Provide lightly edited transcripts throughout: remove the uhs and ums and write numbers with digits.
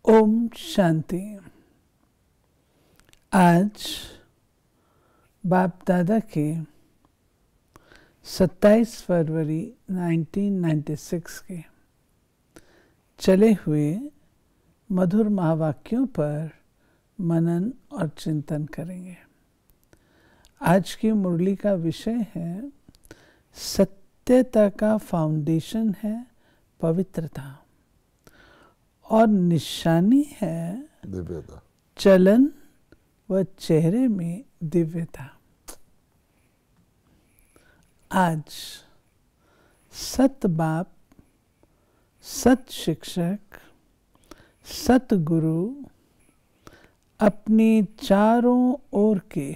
ओम शांति। आज बाप दादा के 27 फरवरी 1996 के चले हुए मधुर महावाक्यों पर मनन और चिंतन करेंगे। आज की मुरली का विषय है सत्यता का फाउंडेशन है पवित्रता और निशानी है दिव्यता। चलन व चेहरे में दिव्यता। आज सत बाप, सत शिक्षक, सत गुरु अपने चारों ओर के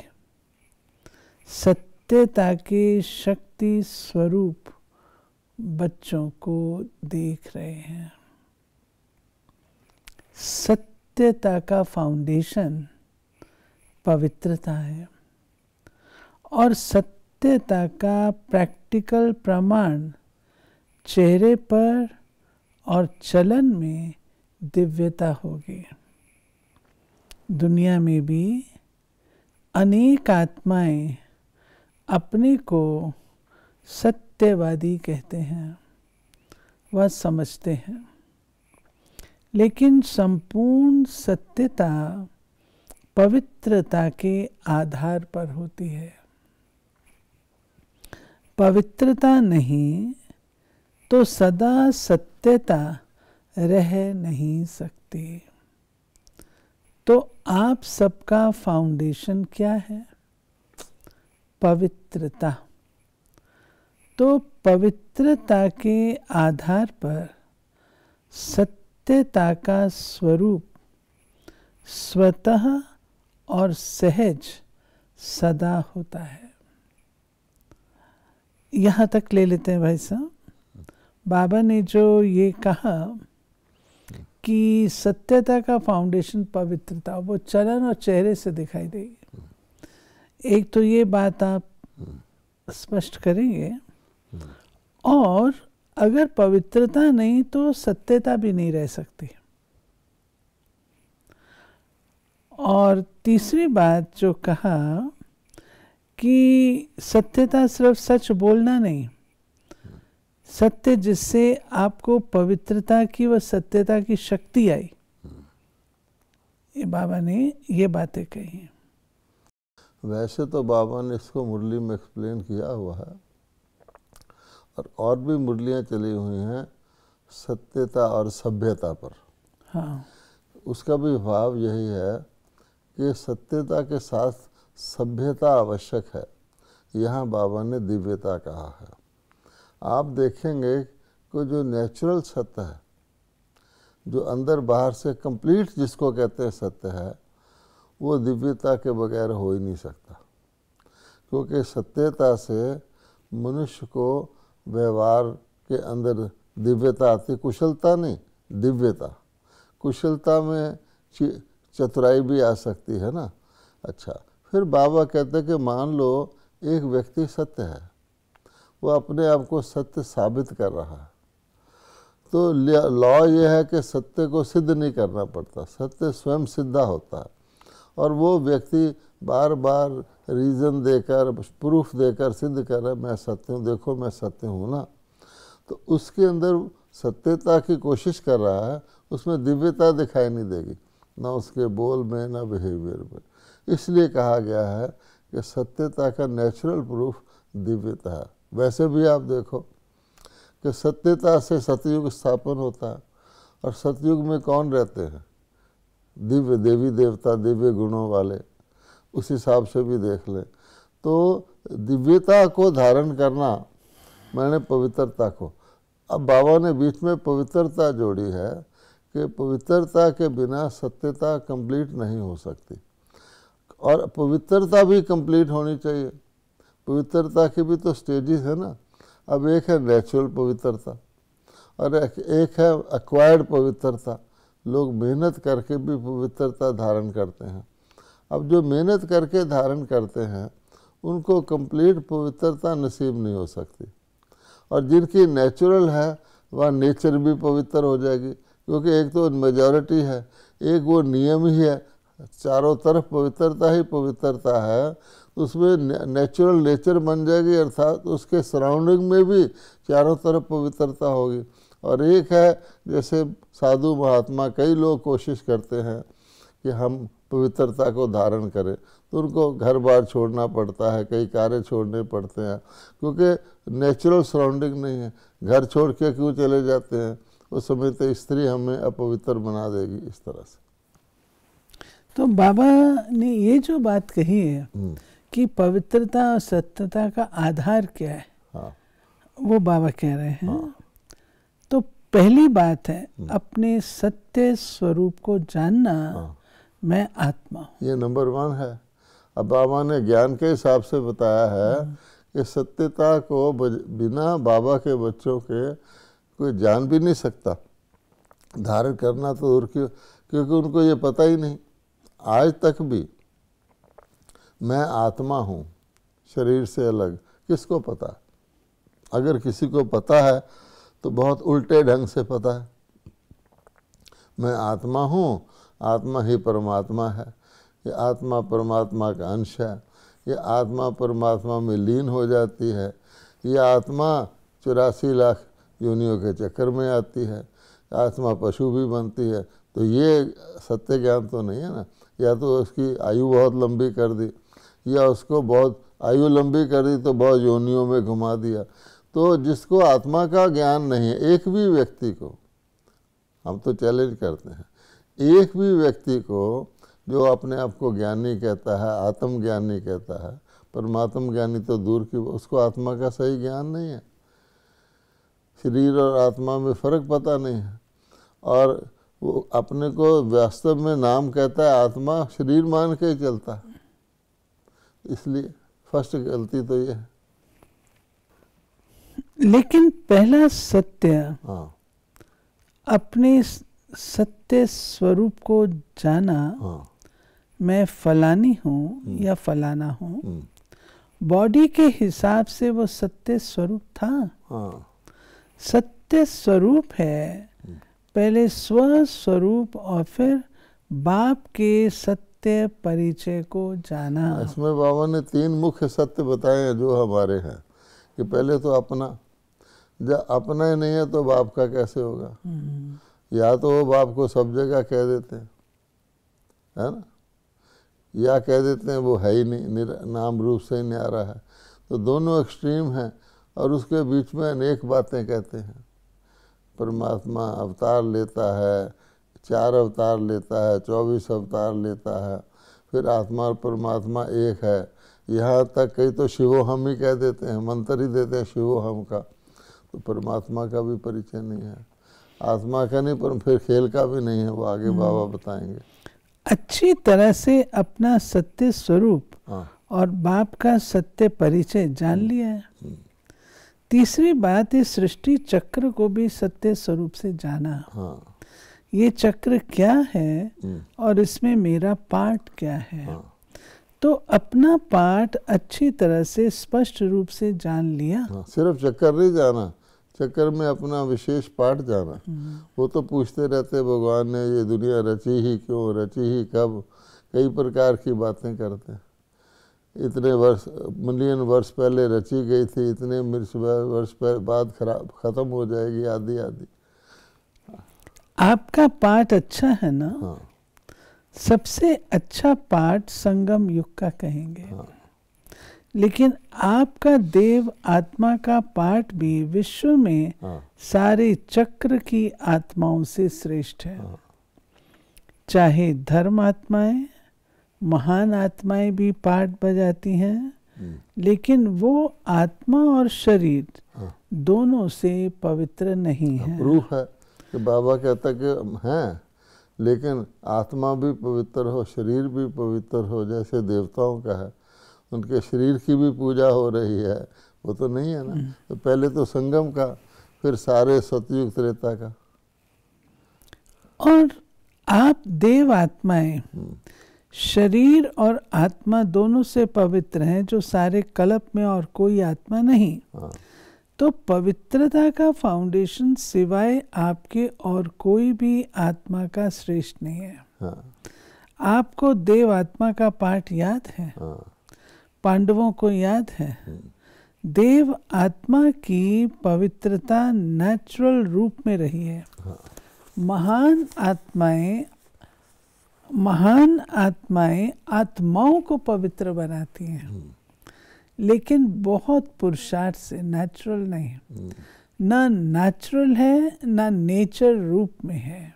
सत्यता के शक्ति स्वरूप बच्चों को देख रहे हैं। सत्यता का फाउंडेशन पवित्रता है और सत्यता का प्रैक्टिकल प्रमाण चेहरे पर और चलन में दिव्यता होगी। दुनिया में भी अनेक आत्माएं अपने को सत्यवादी कहते हैं, वह समझते हैं, लेकिन संपूर्ण सत्यता पवित्रता के आधार पर होती है। पवित्रता नहीं तो सदा सत्यता रह नहीं सकती। तो आप सबका फाउंडेशन क्या है? पवित्रता। तो पवित्रता के आधार पर सत्यता का स्वरूप स्वतः और सहज सदा होता है। यहाँ तक ले लेते हैं भाई साहब। बाबा ने जो ये कहा कि सत्यता का फाउंडेशन पवित्रता, वो चलन और चेहरे से दिखाई देगी। एक तो ये बात आप स्पष्ट करेंगे, और अगर पवित्रता नहीं तो सत्यता भी नहीं रह सकती। और तीसरी बात जो कहा कि सत्यता सिर्फ सच बोलना नहीं, सत्य जिससे आपको पवित्रता की व सत्यता की शक्ति आई, ये बाबा ने ये बातें कही। वैसे तो बाबा ने इसको मुरली में एक्सप्लेन किया हुआ है, और भी मुरलियाँ चली हुई हैं सत्यता और सभ्यता पर। हाँ, उसका भी भाव यही है कि सत्यता के साथ सभ्यता आवश्यक है। यहाँ बाबा ने दिव्यता कहा है। आप देखेंगे कि जो नेचुरल सत्य है, जो अंदर बाहर से कंप्लीट जिसको कहते हैं सत्य है, वो दिव्यता के बगैर हो ही नहीं सकता। क्योंकि सत्यता से मनुष्य को व्यवहार के अंदर दिव्यता आती। कुशलता नहीं, दिव्यता। कुशलता में चतुराई भी आ सकती है ना। अच्छा, फिर बाबा कहते हैं कि मान लो एक व्यक्ति सत्य है, वो अपने आप को सत्य साबित कर रहा है, तो लॉ ये है कि सत्य को सिद्ध नहीं करना पड़ता, सत्य स्वयं सिद्धा होता है। और वो व्यक्ति बार बार रीज़न देकर, प्रूफ देकर सिद्ध कर रहा है मैं सत्य हूँ, देखो मैं सत्य हूँ ना। तो उसके अंदर सत्यता की कोशिश कर रहा है, उसमें दिव्यता दिखाई नहीं देगी, ना उसके बोल में ना बिहेवियर में। इसलिए कहा गया है कि सत्यता का नेचुरल प्रूफ दिव्यता है। वैसे भी आप देखो कि सत्यता से सतयुग स्थापन होता है, और सतयुग में कौन रहते हैं? दिव्य देवी देवता, दिव्य गुणों वाले। उस हिसाब से भी देख लें तो दिव्यता को धारण करना मैंने पवित्रता को। अब बाबा ने बीच में पवित्रता जोड़ी है कि पवित्रता के बिना सत्यता कंप्लीट नहीं हो सकती, और पवित्रता भी कंप्लीट होनी चाहिए। पवित्रता के भी तो स्टेजेस है ना। अब एक है नेचुरल पवित्रता और एक है एक्वायर्ड पवित्रता। लोग मेहनत करके भी पवित्रता धारण करते हैं। अब जो मेहनत करके धारण करते हैं उनको कंप्लीट पवित्रता नसीब नहीं हो सकती, और जिनकी नेचुरल है वह नेचर भी पवित्र हो जाएगी, क्योंकि एक तो मेजॉरिटी है, एक वो नियम ही है, चारों तरफ पवित्रता ही पवित्रता है, तो उसमें नेचुरल नेचर बन जाएगी, अर्थात उसके सराउंडिंग में भी चारों तरफ पवित्रता होगी। और एक है जैसे साधु महात्मा, कई लोग कोशिश करते हैं कि हम पवित्रता को धारण करें, तो उनको घर बार छोड़ना पड़ता है, कई कार्य छोड़ने पड़ते हैं, क्योंकि नेचुरल सराउंडिंग नहीं है। घर छोड़ के क्यों चले जाते हैं, उस समय तो स्त्री हमें अपवित्र बना देगी, इस तरह से। तो बाबा ने ये जो बात कही है कि पवित्रता और सत्यता का आधार क्या है, हाँ, वो बाबा कह रहे हैं। तो पहली बात है अपने सत्य स्वरूप को जानना, मैं आत्मा हूँ, ये नंबर 1 है। अब बाबा ने ज्ञान के हिसाब से बताया है कि सत्यता को बिना बाबा के बच्चों के कोई जान भी नहीं सकता, धारण करना तो दूर की, क्योंकि उनको ये पता ही नहीं आज तक भी मैं आत्मा हूँ शरीर से अलग। किसको पता? अगर किसी को पता है तो बहुत उल्टे ढंग से पता है। मैं आत्मा हूँ, आत्मा ही परमात्मा है, ये आत्मा परमात्मा का अंश है, ये आत्मा परमात्मा में लीन हो जाती है, ये आत्मा 84 लाख योनियों के चक्कर में आती है, आत्मा पशु भी बनती है। तो ये सत्य ज्ञान तो नहीं है ना। या तो उसकी आयु बहुत लंबी कर दी, या उसको बहुत आयु लंबी कर दी तो बहुत योनियों में घुमा दिया। तो जिसको आत्मा का ज्ञान नहीं है, एक भी व्यक्ति को, हम तो चैलेंज करते हैं, एक भी व्यक्ति को जो अपने आप को ज्ञानी कहता है, आत्मज्ञानी कहता है, परमात्म ज्ञानी तो दूर की, उसको आत्मा का सही ज्ञान नहीं है। शरीर और आत्मा में फर्क पता नहीं है, और वो अपने को वास्तव में नाम कहता है आत्मा, शरीर मान के ही चलता है। इसलिए फर्स्ट गलती तो ये है। लेकिन पहला सत्य, हाँ, अपने सत्य स्वरूप को जाना, हाँ, मैं फलानी हूँ या फलाना हूँ, बॉडी के हिसाब से वो सत्य स्वरूप था। हाँ, सत्य स्वरूप है पहले स्व स्वरूप और फिर बाप के सत्य परिचय को जाना। इसमें बाबा ने 3 मुख्य सत्य बताए हैं जो हमारे हैं, कि पहले तो अपना, जब अपना ही नहीं है तो बाप का कैसे होगा। या तो वो बाप को सब जगह कह देते हैं, है ना, या कह देते हैं वो है ही नहीं, नाम रूप से ही न्यारा है। तो दोनों एक्सट्रीम हैं, और उसके बीच में अनेक बातें कहते हैं। परमात्मा अवतार लेता है, 4 अवतार लेता है, 24 अवतार लेता है, फिर आत्मा और परमात्मा एक है। यहाँ तक कई तो शिवोहम ही कह देते हैं, मंत्र ही देते हैं शिवोहम का। तो परमात्मा का भी परिचय नहीं है, आत्मा का नहीं, पर फिर खेल का भी नहीं है, वो आगे बाबा बताएंगे। अच्छी तरह से अपना सत्य स्वरूप और बाप का सत्य परिचय जान लिया है। तीसरी बात, इस सृष्टि चक्र को भी सत्य स्वरूप से जाना। ये चक्र क्या है और इसमें मेरा पार्ट क्या है। तो अपना पार्ट अच्छी तरह से स्पष्ट रूप से जान लिया। सिर्फ चक्कर नहीं जाना, चक्कर में अपना विशेष पार्ट जाना। वो तो पूछते रहते भगवान ने ये दुनिया रची ही क्यों, रची ही कब, कई प्रकार की बातें करते हैं। इतने वर्ष, मिलियन वर्ष पहले रची गई थी, इतने वर्ष बाद खत्म हो जाएगी, आदि आदि। आपका पार्ट अच्छा है ना। सबसे अच्छा पार्ट संगम युग का कहेंगे। लेकिन आपका देव आत्मा का पार्ट भी विश्व में सारे चक्र की आत्माओं से श्रेष्ठ है। चाहे धर्म आत्माएं, महान आत्माएं भी पार्ट बजाती हैं, लेकिन वो आत्मा और शरीर दोनों से पवित्र नहीं है। प्रूफ है कि बाबा कहता कि हैं, लेकिन आत्मा भी पवित्र हो, शरीर भी पवित्र हो, जैसे देवताओं का है, उनके शरीर की भी पूजा हो रही है, वो तो नहीं है ना। तो पहले तो संगम का, फिर सारे सतयुग त्रेता का। और आप देव आत्माएं शरीर और आत्मा दोनों से पवित्र हैं, जो सारे कल्प में और कोई आत्मा नहीं। तो पवित्रता का फाउंडेशन सिवाय आपके और कोई भी आत्मा का श्रेष्ठ नहीं है। हाँ, आपको देव आत्मा का पाठ याद है? हाँ, पांडवों को याद है? देव आत्मा की पवित्रता नेचुरल रूप में रही है। हाँ, महान आत्माएं आत्माओं को पवित्र बनाती हैं, लेकिन बहुत पुरुषार्थ से, नेचुरल नहीं। ना नेचुरल है, ना नेचर रूप में है।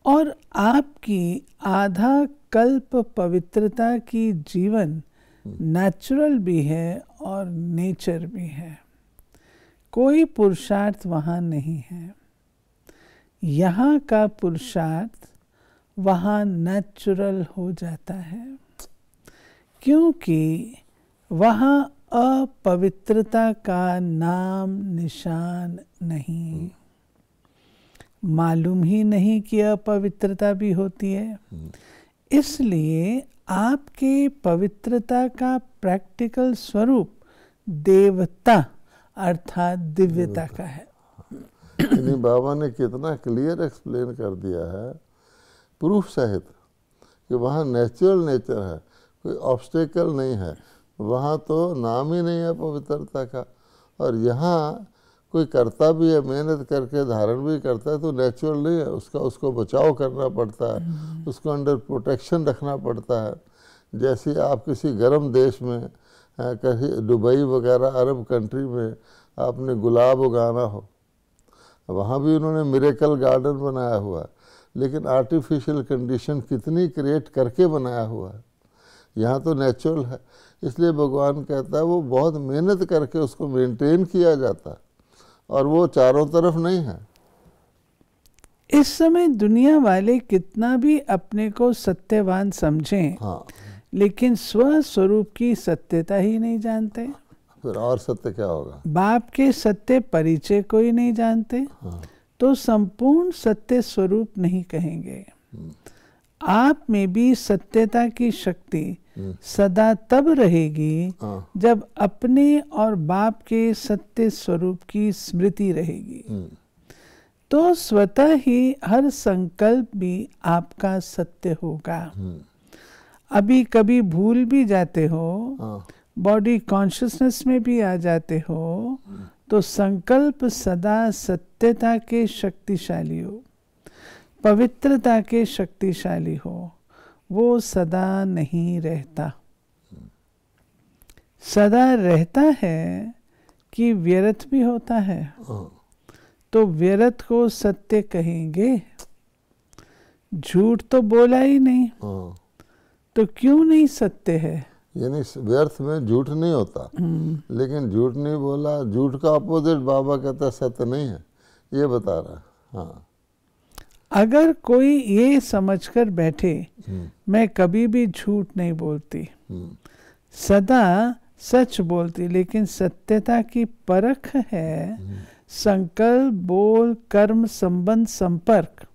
और आपकी आधा कल्प पवित्रता की जीवन नेचुरल भी है और नेचर भी है। कोई पुरुषार्थ वहाँ नहीं है। यहाँ का पुरुषार्थ वहाँ नेचुरल हो जाता है, क्योंकि वहाँ अपवित्रता का नाम निशान नहीं। मालूम ही नहीं कि अपवित्रता भी होती है। इसलिए आपके पवित्रता का प्रैक्टिकल स्वरूप देवता अर्थात दिव्यता का है। यानी बाबा ने कितना क्लियर एक्सप्लेन कर दिया है प्रूफ सहित कि वहाँ नेचुरल नेचर है, कोई ऑब्स्टेकल नहीं है। वहाँ तो नाम ही नहीं है पवित्रता का। और यहाँ कोई करता भी है, मेहनत करके धारण भी करता है, तो नेचुरल नहीं है। उसको बचाव करना पड़ता है, उसको अंडर प्रोटेक्शन रखना पड़ता है। जैसे आप किसी गर्म देश में, कहीं दुबई वगैरह अरब कंट्री में आपने गुलाब उगाना हो, वहाँ भी उन्होंने मिरेकल गार्डन बनाया हुआ है, लेकिन आर्टिफिशियल कंडीशन कितनी क्रिएट करके बनाया हुआ है। यहाँ तो नेचुरल है। इसलिए भगवान कहता है वो बहुत मेहनत करके उसको मेंटेन किया जाता है, और वो चारों तरफ नहीं है। इस समय दुनिया वाले कितना भी अपने को सत्यवान समझें, हाँ, लेकिन स्वस्वरूप की सत्यता ही नहीं जानते। फिर और सत्य क्या होगा? बाप के सत्य परिचय को ही नहीं जानते। हाँ, तो संपूर्ण सत्य स्वरूप नहीं कहेंगे। आप में भी सत्यता की शक्ति सदा तब रहेगी हाँ, जब अपने और बाप के सत्य स्वरूप की स्मृति रहेगी। तो स्वतः ही हर संकल्प भी आपका सत्य होगा। अभी कभी भूल भी जाते हो, हाँ, बॉडी कॉन्शियसनेस में भी आ जाते हो, तो संकल्प सदा सत्यता के शक्तिशाली हो, पवित्रता के शक्तिशाली हो, वो सदा नहीं रहता। सदा रहता है कि व्यर्थ भी होता है। हाँ, तो व्यर्थ को सत्य कहेंगे? झूठ तो बोला ही नहीं, हाँ। तो क्यों नहीं सत्य है? यानी व्यर्थ में झूठ नहीं होता, लेकिन झूठ नहीं बोला, झूठ का अपोजिट बाबा कहता है सत्य नहीं है, ये बता रहा है। हाँ, अगर कोई ये समझकर बैठे मैं कभी भी झूठ नहीं बोलती, सदा सच बोलती, लेकिन सत्यता की परख है संकल्प, बोल, कर्म, संबंध, संपर्क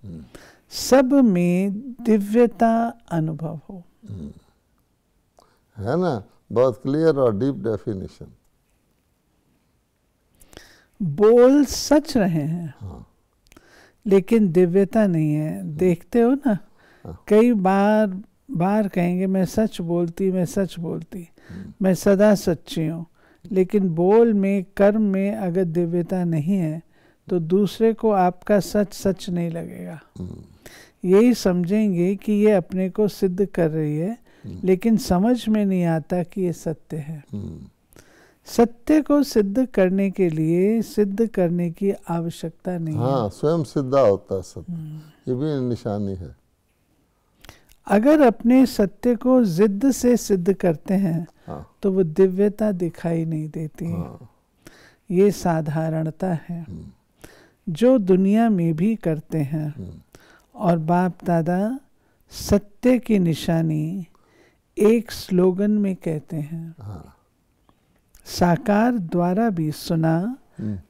सब में दिव्यता अनुभव हो। है ना? बहुत क्लियर और डीप डेफिनेशन। बोल सच रहे हैं, हाँ, लेकिन दिव्यता नहीं है। देखते हो ना, कई बार कहेंगे मैं सच बोलती, मैं सच बोलती, मैं सदा सच्ची हूँ, लेकिन बोल में, कर्म में अगर दिव्यता नहीं है तो दूसरे को आपका सच सच नहीं लगेगा। यही समझेंगे कि ये अपने को सिद्ध कर रही है, लेकिन समझ में नहीं आता कि ये सत्य है। सत्य को सिद्ध करने के लिए सिद्ध करने की आवश्यकता नहीं है। हाँ, स्वयं सिद्धा होता है सत्य, ये भी निशानी है। अगर अपने सत्य को जिद से सिद्ध करते हैं, हाँ, तो वो दिव्यता दिखाई नहीं देती। हाँ, ये साधारणता है जो दुनिया में भी करते हैं। और बाप दादा सत्य की निशानी एक स्लोगन में कहते हैं। हाँ, साकार द्वारा भी सुना,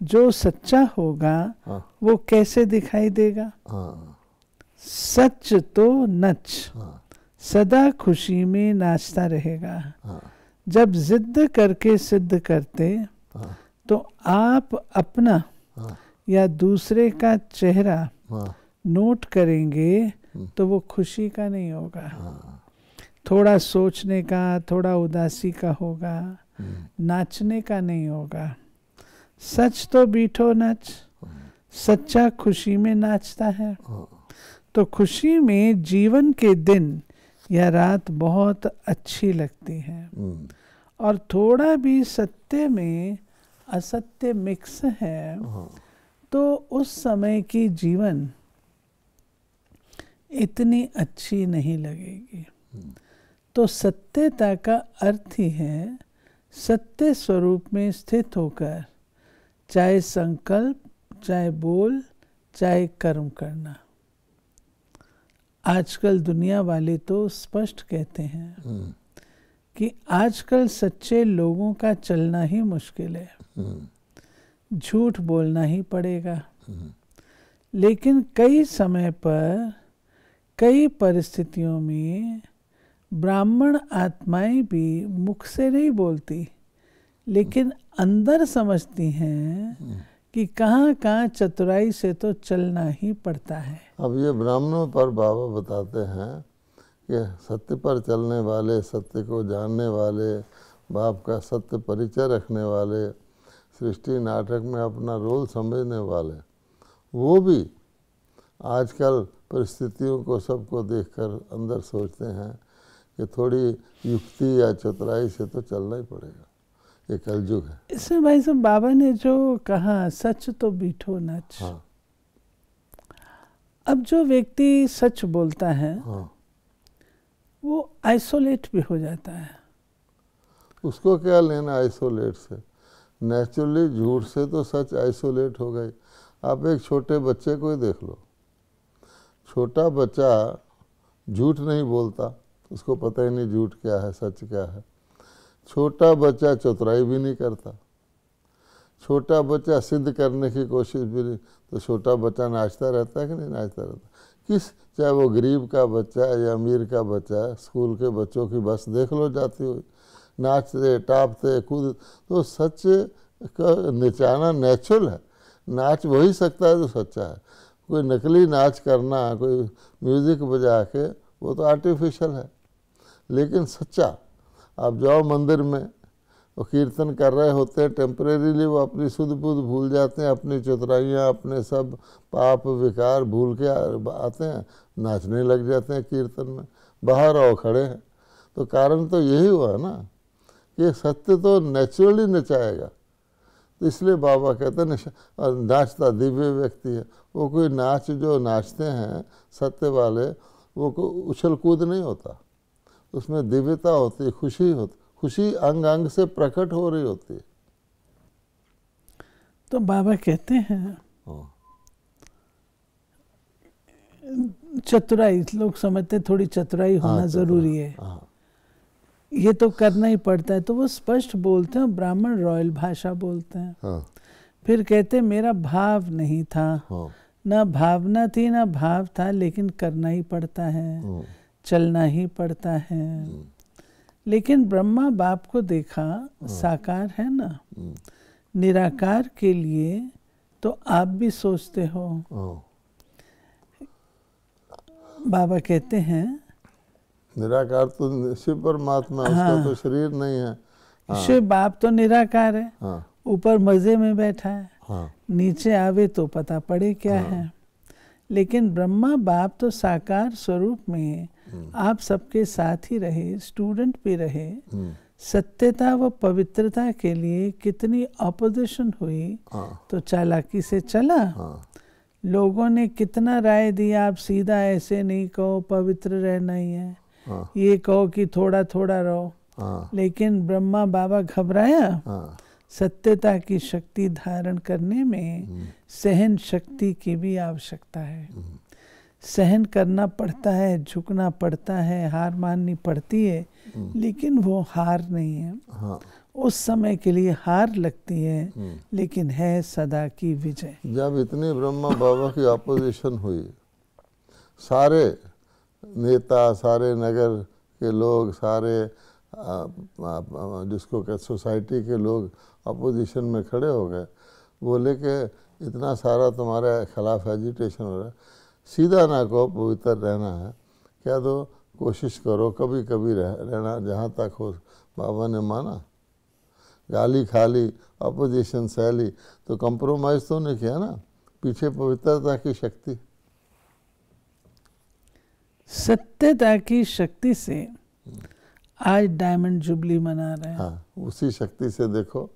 जो सच्चा होगा हाँ, वो कैसे दिखाई देगा? हाँ, सच तो नच, हाँ, सदा खुशी में नाचता रहेगा। हाँ, जब जिद करके सिद्ध करते, हाँ, तो आप अपना हाँ, या दूसरे का चेहरा हाँ, नोट करेंगे तो वो खुशी का नहीं होगा, हाँ, थोड़ा सोचने का, थोड़ा उदासी का होगा, नाचने का नहीं होगा। सच तो बीठो नच, सच्चा खुशी में नाचता है। तो खुशी में जीवन के दिन या रात बहुत अच्छी लगती है, और थोड़ा भी सत्य में असत्य मिक्स है तो उस समय की जीवन इतनी अच्छी नहीं लगेगी। तो सत्यता का अर्थ ही है सत्य स्वरूप में स्थित होकर चाहे संकल्प, चाहे बोल, चाहे कर्म करना। आजकल दुनिया वाले तो स्पष्ट कहते हैं कि आजकल सच्चे लोगों का चलना ही मुश्किल है, झूठ बोलना ही पड़ेगा। लेकिन कई समय पर, कई परिस्थितियों में ब्राह्मण आत्माएं भी मुख से नहीं बोलती, लेकिन अंदर समझती हैं कि कहाँ कहाँ चतुराई से तो चलना ही पड़ता है। अब ये ब्राह्मणों पर बाबा बताते हैं कि सत्य पर चलने वाले, सत्य को जानने वाले, बाप का सत्य परिचय रखने वाले, सृष्टि नाटक में अपना रोल समझने वाले, वो भी आजकल परिस्थितियों को सबको देखकर अंदर सोचते हैं कि थोड़ी युक्ति या चतुराई से तो चलना ही पड़ेगा, ये कलयुग है। इसमें भाई साहब बाबा ने जो कहा सच तो बीठो नच, हाँ, अब जो व्यक्ति सच बोलता है हाँ, वो आइसोलेट भी हो जाता है। उसको क्या लेना आइसोलेट से? नेचुरली झूठ से तो सच आइसोलेट हो गई। आप एक छोटे बच्चे को ही देख लो, छोटा बच्चा झूठ नहीं बोलता, उसको पता ही नहीं झूठ क्या है, सच क्या है। छोटा बच्चा चतुराई भी नहीं करता, छोटा बच्चा सिद्ध करने की कोशिश भी नहीं। तो छोटा बच्चा नाचता रहता है कि नहीं नाचता रहता? किस, चाहे वो गरीब का बच्चा है या अमीर का बच्चा है, स्कूल के बच्चों की बस देख लो जाती हुई, नाचते टापते कूद। तो सच का नचाना नेचुरल है, नाच वही सकता है जो सच्चा है। कोई नकली नाच करना, कोई म्यूज़िक बजा के, वो तो आर्टिफिशियल है। लेकिन सच्चा, आप जाओ मंदिर में, वो कीर्तन कर रहे होते हैं, टेम्परेरीली वो अपनी सुध बुध भूल जाते हैं, अपनी चतुराइयाँ, अपने सब पाप विकार भूल के आते हैं, नाचने लग जाते हैं कीर्तन में, बाहर आओ खड़े हैं। तो कारण तो यही हुआ ना कि सत्य तो नेचुरली नचाएगा। तो इसलिए बाबा कहते हैं नाचता दिव्य व्यक्ति है। वो कोई नाच जो नाचते हैं सत्य वाले, वो कोई उछल कूद नहीं होता, उसमें दिव्यता होती है, खुशी होती, खुशी अंग अंग से प्रकट हो रही होती है। तो बाबा कहते हैं चतुराई, लोग समझते हैं थोड़ी चतुराई होना जरूरी है, ये तो करना ही पड़ता है। तो वो स्पष्ट बोलते हैं, ब्राह्मण रॉयल भाषा बोलते हैं। फिर कहते हैं मेरा भाव नहीं था, ना भावना थी ना भाव था, लेकिन करना ही पड़ता है, चलना ही पड़ता है। लेकिन ब्रह्मा बाप को देखा साकार है ना, निराकार के लिए तो आप भी सोचते हो। बाबा कहते हैं निराकार तो शिव परमात्मा, उसका तो शरीर नहीं है। शिव बाप तो निराकार है, ऊपर मजे में बैठा है, नीचे आवे तो पता पड़े क्या है। लेकिन ब्रह्मा बाप तो साकार स्वरूप में आप सबके साथ ही रहे, स्टूडेंट भी रहे। सत्यता व पवित्रता के लिए कितनी ऑपोजिशन हुई, तो चालाकी से चला। लोगों ने कितना राय दिया, आप सीधा ऐसे नहीं कहो, पवित्र रहना ही है, ये कहो कि थोड़ा थोड़ा रहो। लेकिन ब्रह्मा बाबा घबराया। सत्यता की शक्ति धारण करने में सहन शक्ति की भी आवश्यकता है। सहन करना पड़ता है, झुकना पड़ता है, हार माननी पड़ती है, लेकिन वो हार नहीं है। उस समय के लिए हार लगती है, लेकिन है सदा की विजय। जब इतनी ब्रह्मा बाबा की ऑपोजिशन हुई, सारे नेता, सारे नगर के लोग, सारे जिसको कह सोसाइटी के लोग अपोजिशन में खड़े हो गए, बोले कि इतना सारा तुम्हारे खिलाफ एजिटेशन हो रहा है, सीधा ना कहो पवित्र रहना है, क्या तो कोशिश करो कभी कभी रहना जहाँ तक हो। बाबा ने माना, गाली खा ली, अपोजिशन सह ली, तो कंप्रोमाइज़ तो नहीं किया ना, पीछे पवित्रता की शक्ति। सत्यता की शक्ति से आज डायमंड जुबली मना रहे हैं। हाँ, उसी शक्ति से देखो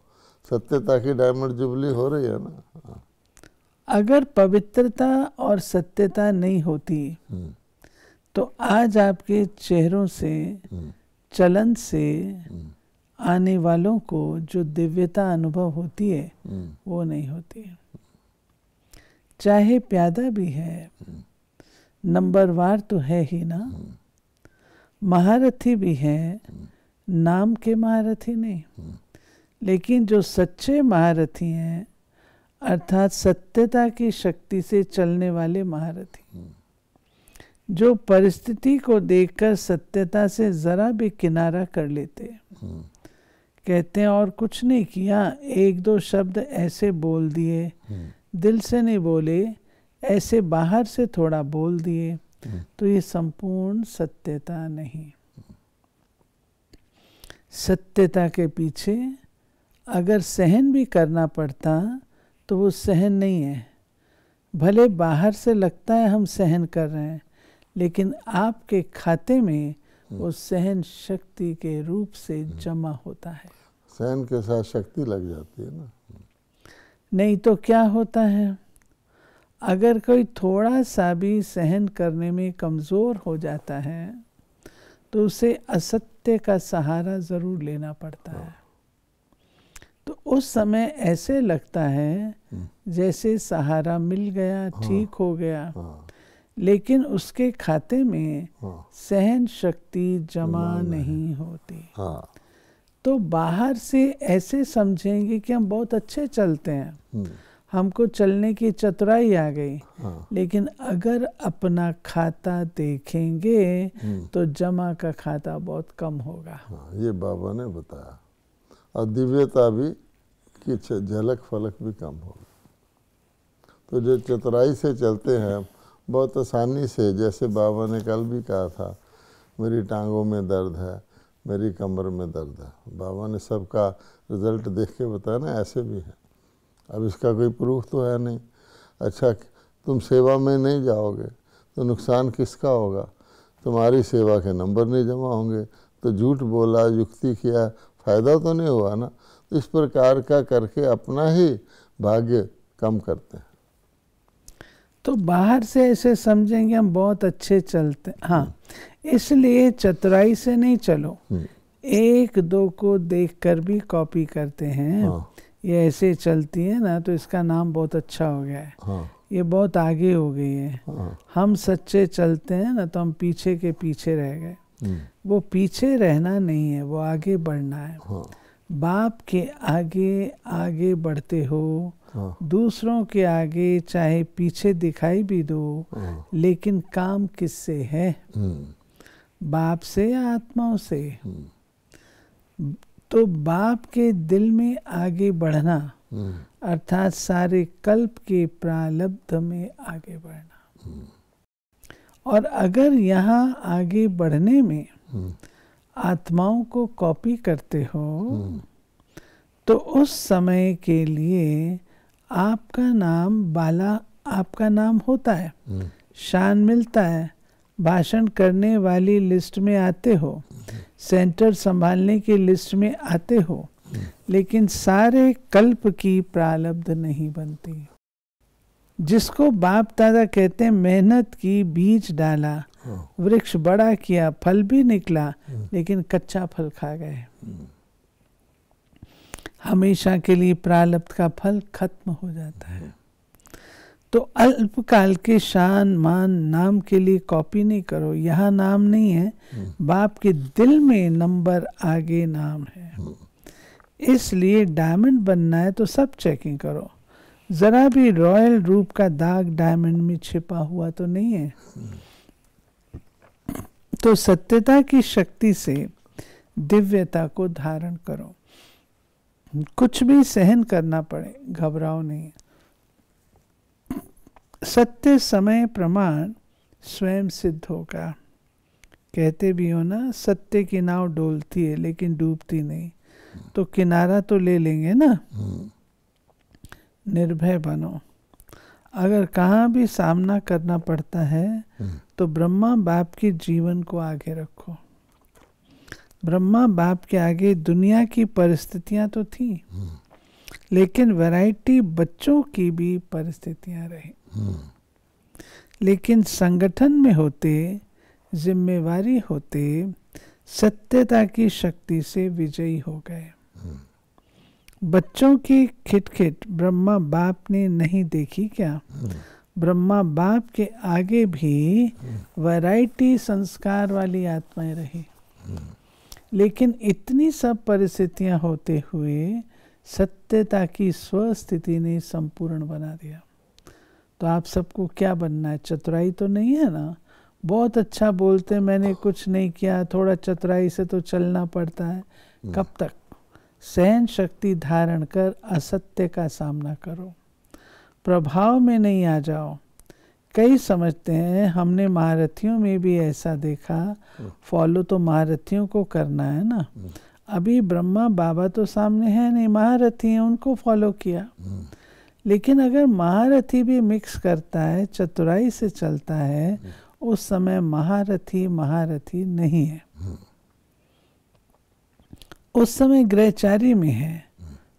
सत्यता की डायमंड जुबली हो रही है ना। हाँ। अगर पवित्रता और सत्यता नहीं होती तो आज आपके चेहरों से, चलन से आने वालों को जो दिव्यता अनुभव होती है वो नहीं होती। चाहे प्यादा भी है, नंबरवार तो है ही ना, महारथी भी है, नाम के महारथी नहीं, लेकिन जो सच्चे महारथी हैं अर्थात सत्यता की शक्ति से चलने वाले महारथी, जो परिस्थिति को देखकर सत्यता से जरा भी किनारा कर लेते, कहते हैं और कुछ नहीं किया, एक दो शब्द ऐसे बोल दिए, दिल से नहीं बोले, ऐसे बाहर से थोड़ा बोल दिए, तो ये संपूर्ण सत्यता नहीं। सत्यता के पीछे अगर सहन भी करना पड़ता तो वो सहन नहीं है। भले बाहर से लगता है हम सहन कर रहे हैं, लेकिन आपके खाते में वो सहन शक्ति के रूप से जमा होता है। सहन के साथ शक्ति लग जाती है ना। नहीं तो क्या होता है, अगर कोई थोड़ा सा भी सहन करने में कमज़ोर हो जाता है तो उसे असत्य का सहारा ज़रूर लेना पड़ता है। तो उस समय ऐसे लगता है जैसे सहारा मिल गया, ठीक हो गया, लेकिन उसके खाते में सहन शक्ति जमा नहीं होती। तो बाहर से ऐसे समझेंगे कि हम बहुत अच्छे चलते हैं, हमको चलने की चतुराई आ गई, लेकिन अगर अपना खाता देखेंगे तो जमा का खाता बहुत कम होगा। ये बाबा ने बताया। और दिव्यता भी की झलक फलक भी कम होगी। तो जो चतुराई से चलते हैं बहुत आसानी से, जैसे बाबा ने कल भी कहा था, मेरी टांगों में दर्द है, मेरी कमर में दर्द है, बाबा ने सबका रिजल्ट देख के बताया ना, ऐसे भी है। अब इसका कोई प्रूफ तो है नहीं। अच्छा, तुम सेवा में नहीं जाओगे तो नुकसान किसका होगा? तुम्हारी सेवा के नंबर नहीं जमा होंगे, तो झूठ बोला, युक्ति किया, फ़ायदा तो नहीं हुआ ना। तो इस प्रकार का करके अपना ही भाग्य कम करते हैं। तो बाहर से ऐसे समझेंगे हम बहुत अच्छे चलते, हाँ, इसलिए चतुराई से नहीं चलो, एक दो को देखकर भी कॉपी करते हैं। ये ऐसे चलती है ना तो इसका नाम बहुत अच्छा हो गया है, ये बहुत आगे हो गई है। हम सच्चे चलते हैं ना तो हम पीछे के पीछे रह गए। वो पीछे रहना नहीं है, वो आगे बढ़ना है। बाप के आगे आगे बढ़ते हो, दूसरों के आगे चाहे पीछे दिखाई भी दो, लेकिन काम किससे है? बाप से या आत्माओं से? तो बाप के दिल में आगे बढ़ना अर्थात सारे कल्प के प्रारब्ध में आगे बढ़ना। और अगर यहाँ आगे बढ़ने में आत्माओं को कॉपी करते हो तो उस समय के लिए आपका नाम बाला, आपका नाम होता है, शान मिलता है, भाषण करने वाली लिस्ट में आते हो, सेंटर संभालने की लिस्ट में आते हो, लेकिन सारे कल्प की प्रारब्ध नहीं बनती। जिसको बाप दादा कहते हैं मेहनत की, बीज डाला, वृक्ष बड़ा किया, फल भी निकला, लेकिन कच्चा फल खा गए। हमेशा के लिए प्रारब्ध का फल खत्म हो जाता है। तो अल्पकाल के शान मान नाम के लिए कॉपी नहीं करो। यहाँ नाम नहीं है, बाप के दिल में नंबर आगे नाम है। इसलिए डायमंड बनना है तो सब चेकिंग करो, जरा भी रॉयल रूप का दाग डायमंड में छिपा हुआ तो नहीं है। तो सत्यता की शक्ति से दिव्यता को धारण करो। कुछ भी सहन करना पड़े, घबराओ नहीं। सत्य समय प्रमाण स्वयं सिद्ध होगा। कहते भी हो ना, सत्य की नाव डोलती है लेकिन डूबती नहीं। तो किनारा तो ले लेंगे ना। निर्भय बनो। अगर कहाँ भी सामना करना पड़ता है तो ब्रह्मा बाप के जीवन को आगे रखो। ब्रह्मा बाप के आगे दुनिया की परिस्थितियां तो थी, लेकिन वैरायटी बच्चों की भी परिस्थितियां रही। लेकिन संगठन में होते, जिम्मेवारी होते, सत्यता की शक्ति से विजयी हो गए। बच्चों की खिटखिट ब्रह्मा बाप ने नहीं देखी क्या? ब्रह्मा बाप के आगे भी वैरायटी संस्कार वाली आत्माएं रही, लेकिन इतनी सब परिस्थितियां होते हुए सत्यता की स्वस्थिति ने संपूर्ण बना दिया। तो आप सबको क्या बनना है? चतुराई तो नहीं है ना। बहुत अच्छा बोलते मैंने कुछ नहीं किया, थोड़ा चतुराई से तो चलना पड़ता है। कब तक? सहन शक्ति धारण कर असत्य का सामना करो, प्रभाव में नहीं आ जाओ। कई समझते हैं हमने महारथियों में भी ऐसा देखा, फॉलो तो महारथियों को करना है ना। अभी ब्रह्मा बाबा तो सामने है नहीं, महारथी हैं, उनको फॉलो किया। लेकिन अगर महारथी भी मिक्स करता है, चतुराई से चलता है, उस समय महारथी महारथी नहीं है, उस समय ग्रहचारी में है,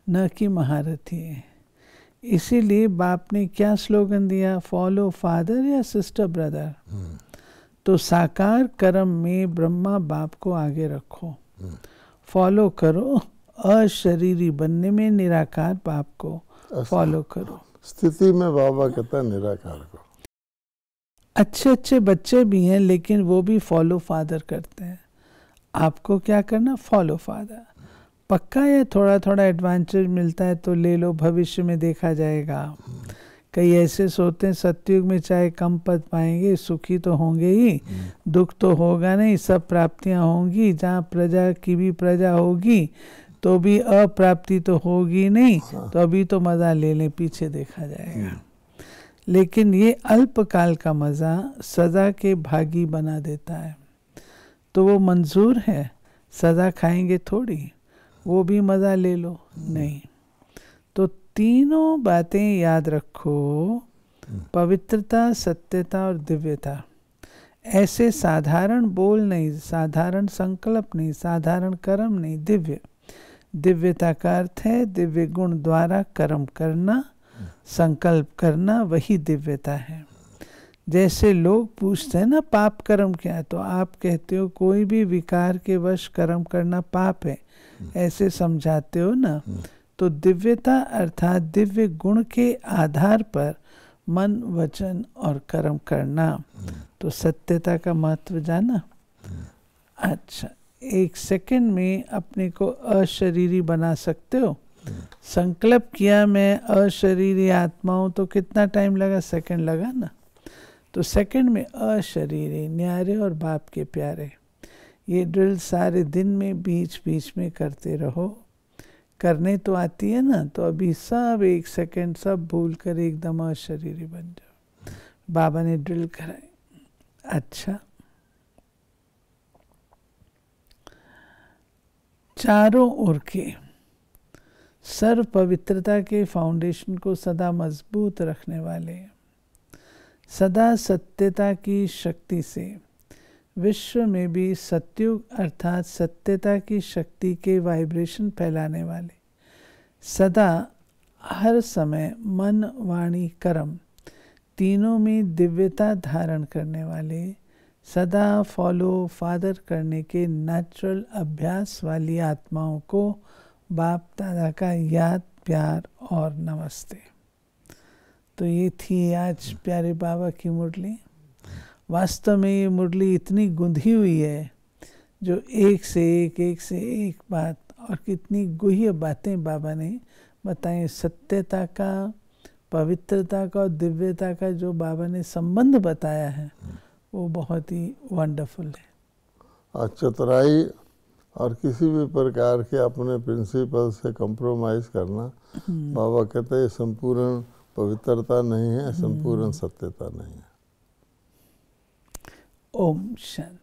न कि महारथी है। इसीलिए बाप ने क्या स्लोगन दिया? फॉलो फादर या सिस्टर ब्रदर। तो साकार कर्म में ब्रह्मा बाप को आगे रखो, फॉलो करो। अशरीरी बनने में निराकार बाप को फॉलो करो। स्थिति में बाबा कहता है निराकार को। अच्छे अच्छे बच्चे भी हैं, लेकिन वो भी फॉलो फादर करते हैं। आपको क्या करना? Follow father. पक्का या थोड़ा थोड़ा एडवांटेज मिलता है तो ले लो, भविष्य में देखा जाएगा। कई ऐसे सोते हैं सतयुग में चाहे कम पद पाएंगे, सुखी तो होंगे ही, दुख तो होगा नहीं, सब प्राप्तियां होंगी। जहाँ प्रजा की भी प्रजा होगी तो भी अप्राप्ति तो होगी नहीं, तो अभी तो मज़ा ले लें, पीछे देखा जाएगा। लेकिन ये अल्पकाल का मज़ा सदा के भागी बना देता है। तो वो मंजूर है, सदा खाएंगे थोड़ी, वो भी मज़ा ले लो नहीं। तो तीनों बातें याद रखो, पवित्रता, सत्यता और दिव्यता। ऐसे साधारण बोल नहीं, साधारण संकल्प नहीं, साधारण कर्म नहीं, दिव्य। दिव्यता का अर्थ है दिव्य गुण द्वारा कर्म करना, संकल्प करना, वही दिव्यता है। जैसे लोग पूछते हैं ना पाप कर्म क्या है, तो आप कहते हो कोई भी विकार के वश कर्म करना पाप है, ऐसे समझाते हो ना। तो दिव्यता अर्थात दिव्य गुण के आधार पर मन, वचन और कर्म करना। तो सत्यता का महत्व जाना। अच्छा, 1 सेकंड में अपने को अशरीरी बना सकते हो। संकल्प किया मैं अशरीरी आत्मा हूं, तो कितना टाइम लगा? सेकंड लगा ना। तो सेकंड में अशरीरी, न्यारे और बाप के प्यारे, ये ड्रिल सारे दिन में बीच बीच में करते रहो। करने तो आती है ना, तो अभी सब 1 सेकंड सब भूल कर एकदम अशरीरी बन जाओ। बाबा ने ड्रिल कराई। अच्छा, चारों ओर के सर्व पवित्रता के फाउंडेशन को सदा मजबूत रखने वाले, सदा सत्यता की शक्ति से विश्व में भी सत्युग अर्थात सत्यता की शक्ति के वाइब्रेशन फैलाने वाले, सदा हर समय मन, वाणी, कर्म तीनों में दिव्यता धारण करने वाले, सदा फॉलो फादर करने के नेचुरल अभ्यास वाली आत्माओं को बाप दादा का याद, प्यार और नमस्ते। तो ये थी आज प्यारे बाबा की मुरली। वास्तव में ये मुरली इतनी गुंधी हुई है, जो एक से एक बात, और कितनी गुह्य बातें बाबा ने बताएं। सत्यता का, पवित्रता का और दिव्यता का जो बाबा ने संबंध बताया है, वो बहुत ही वंडरफुल है। चतुराई और किसी भी प्रकार के अपने प्रिंसिपल से कंप्रोमाइज करना, बाबा कहते हैं संपूर्ण पवित्रता नहीं है, संपूर्ण सत्यता नहीं है। ओम शांति।